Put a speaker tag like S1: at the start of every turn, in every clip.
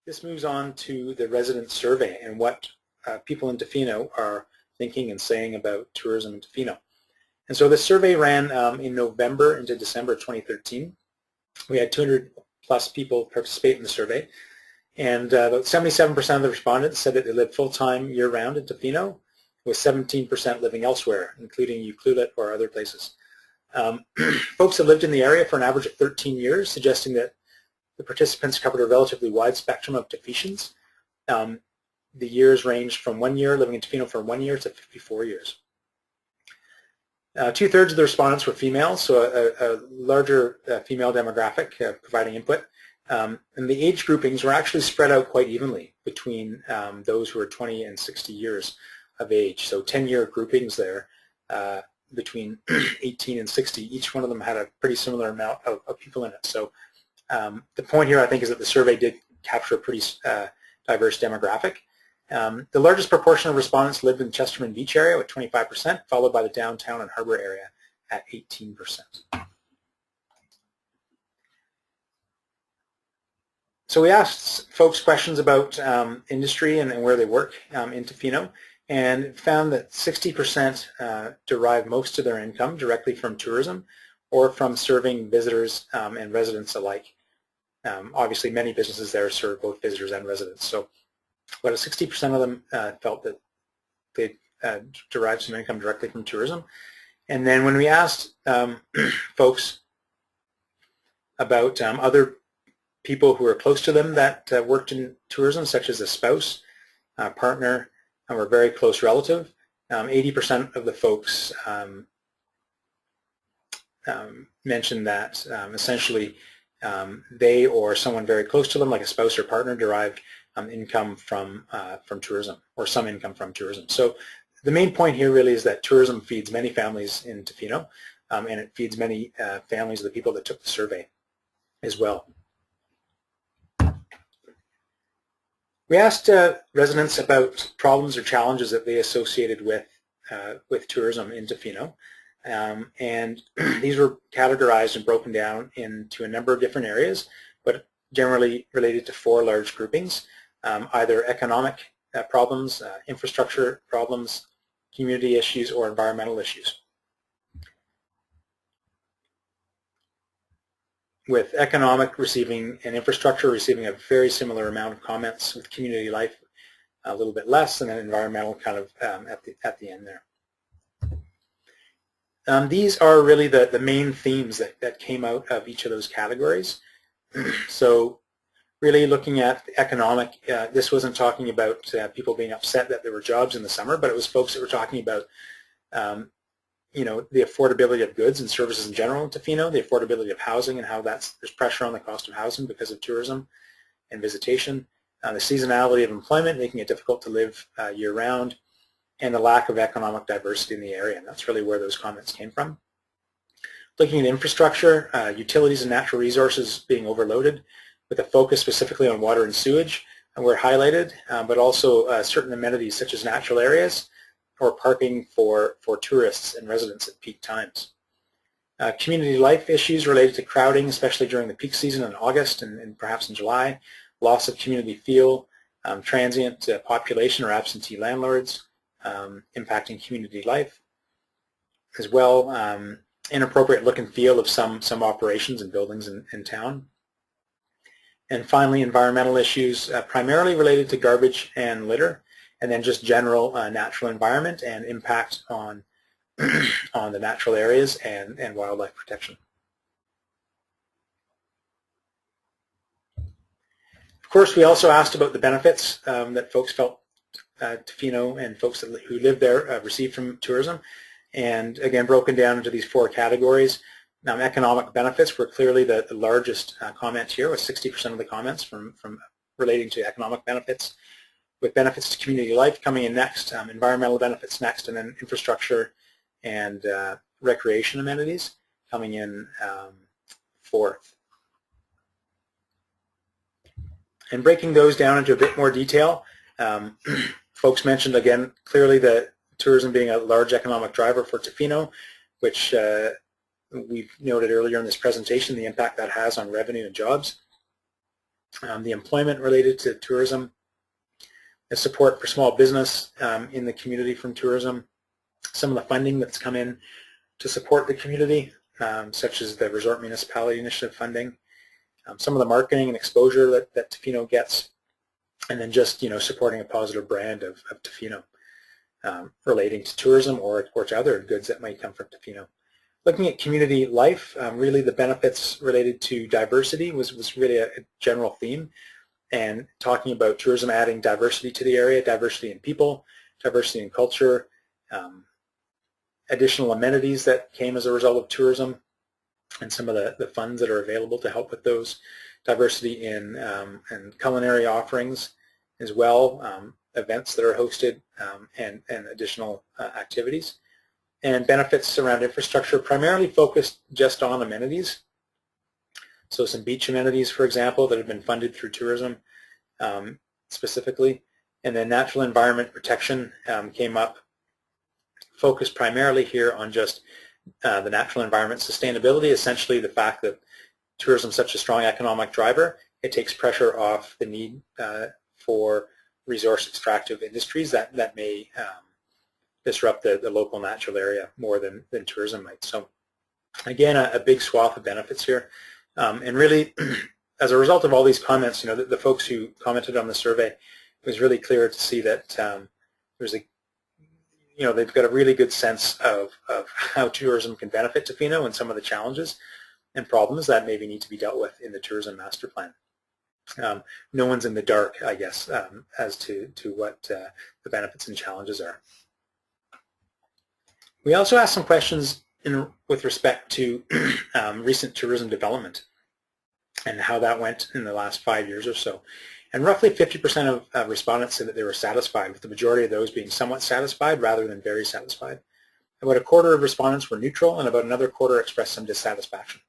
S1: This moves on to the resident survey and what people in Tofino are thinking and saying about tourism in Tofino. And so this survey ran in November into December 2013. We had 200 plus people participate in the survey, and about 77% of the respondents said that they live full-time year-round in Tofino, with 17% living elsewhere, including Ucluelet or other places. Folks have lived in the area for an average of 13 years, suggesting that the participants covered a relatively wide spectrum of Tofetians. The years ranged from 1 year, living in Tofino for 1 year, to 54 years. Two-thirds of the respondents were female, so a larger female demographic providing input. And the age groupings were actually spread out quite evenly between those who are 20 and 60 years of age. So 10-year groupings there between 18 and 60. Each one of them had a pretty similar amount of people in it. So the point here, I think, is that the survey did capture a pretty diverse demographic. The largest proportion of respondents lived in the Chesterman Beach area with 25%, followed by the downtown and harbor area at 18%. So we asked folks questions about industry and where they work in Tofino, and found that 60% derive most of their income directly from tourism or from serving visitors and residents alike. Obviously, many businesses there serve both visitors and residents. So about 60% of them felt that they derived some income directly from tourism. And then when we asked folks about other people who were close to them that worked in tourism, such as a spouse, partner, or a very close relative, 80% of the folks mentioned that essentially they or someone very close to them, like a spouse or partner, derived income from tourism, or some income from tourism. So the main point here really is that tourism feeds many families in Tofino, and it feeds many families of the people that took the survey as well. We asked residents about problems or challenges that they associated with tourism in Tofino, and these were categorized and broken down into a number of different areas, but generally related to 4 large groupings: either economic problems, infrastructure problems, community issues, or environmental issues. With economic receiving and infrastructure receiving a very similar amount of comments, with community life a little bit less, and then environmental kind of at the end there. These are really the main themes that came out of each of those categories. So really looking at the economic, this wasn't talking about people being upset that there were jobs in the summer, but it was folks that were talking about you know, the affordability of goods and services in general in Tofino, the affordability of housing and how there's pressure on the cost of housing because of tourism and visitation, the seasonality of employment, making it difficult to live year-round, and the lack of economic diversity in the area. And that's really where those comments came from. Looking at infrastructure, utilities and natural resources being overloaded, with a focus specifically on water and sewage, were highlighted, but also certain amenities such as natural areas, or parking for tourists and residents at peak times. Community life issues related to crowding, especially during the peak season in August and perhaps in July, loss of community feel, transient population or absentee landlords impacting community life, as well inappropriate look and feel of some operations and buildings in town. And finally, environmental issues primarily related to garbage and litter, and then just general natural environment and impact on on the natural areas and wildlife protection. Of course, we also asked about the benefits that folks felt Tofino and folks who live there received from tourism, and again broken down into these 4 categories. Now, economic benefits were clearly the largest comment here, with 60% of the comments from relating to economic benefits, with benefits to community life coming in next, environmental benefits next, and then infrastructure and recreation amenities coming in 4th. And breaking those down into a bit more detail, folks mentioned again clearly that tourism being a large economic driver for Tofino, which we've noted earlier in this presentation, the impact that has on revenue and jobs. the employment related to tourism, the support for small business in the community from tourism, some of the funding that's come in to support the community, such as the Resort Municipality Initiative funding, some of the marketing and exposure that Tofino gets, and then just supporting a positive brand of Tofino relating to tourism or to other goods that might come from Tofino. Looking at community life, really the benefits related to diversity was really a general theme, and talking about tourism adding diversity to the area, diversity in people, diversity in culture, additional amenities that came as a result of tourism, and some of the funds that are available to help with those, diversity in culinary offerings as well, events that are hosted, and additional activities, and benefits around infrastructure primarily focused just on amenities. So some beach amenities, for example, that have been funded through tourism specifically, and then natural environment protection came up, focused primarily here on just the natural environment sustainability, essentially the fact that tourism is such a strong economic driver, it takes pressure off the need for resource extractive industries that may disrupt the local natural area more than tourism might. So again, a big swath of benefits here. And really, as a result of all these comments, the folks who commented on the survey, it was really clear to see that there's they've got a really good sense of how tourism can benefit Tofino and some of the challenges and problems that maybe need to be dealt with in the tourism master plan. No one's in the dark, I guess, as to what the benefits and challenges are. We also asked some questions with respect to recent tourism development and how that went in the last 5 years or so. And roughly 50% of respondents said that they were satisfied, with the majority of those being somewhat satisfied rather than very satisfied. About a quarter of respondents were neutral, and about another quarter expressed some dissatisfaction.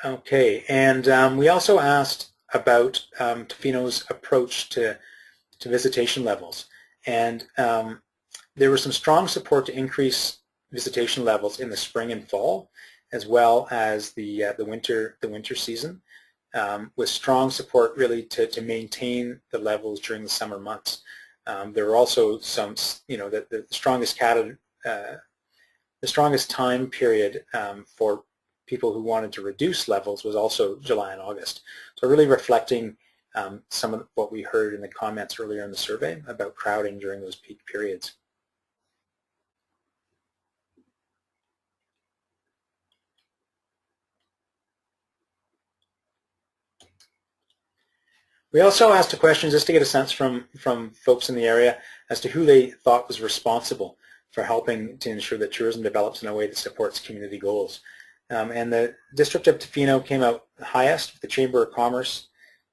S1: Okay, and we also asked about Tofino's approach to visitation levels. And there was some strong support to increase visitation levels in the spring and fall, as well as the winter season, with strong support really to maintain the levels during the summer months. There were also some, the strongest time period for people who wanted to reduce levels was also July and August. So really reflecting some of what we heard in the comments earlier in the survey about crowding during those peak periods. We also asked a question just to get a sense from folks in the area as to who they thought was responsible for helping to ensure that tourism develops in a way that supports community goals. And the District of Tofino came out highest, with the Chamber of Commerce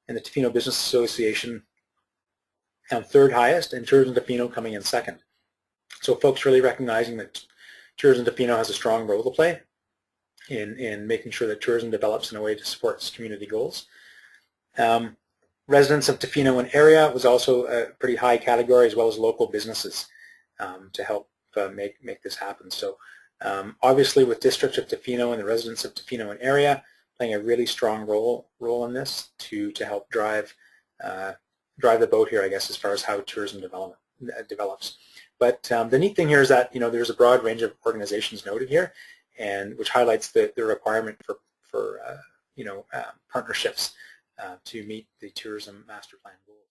S1: and the Tofino Business Association third highest, and Tourism Tofino coming in second. So folks really recognizing that Tourism Tofino has a strong role to play in making sure that tourism develops in a way to support its community goals. Residents of Tofino and area was also a pretty high category, as well as local businesses to help make this happen. So obviously with District of Tofino and the residents of Tofino and area playing a really strong role in this to help drive the boat here, I guess, as far as how tourism develops. But the neat thing here is that there's a broad range of organizations noted here, and which highlights the requirement for partnerships to meet the tourism master plan goals.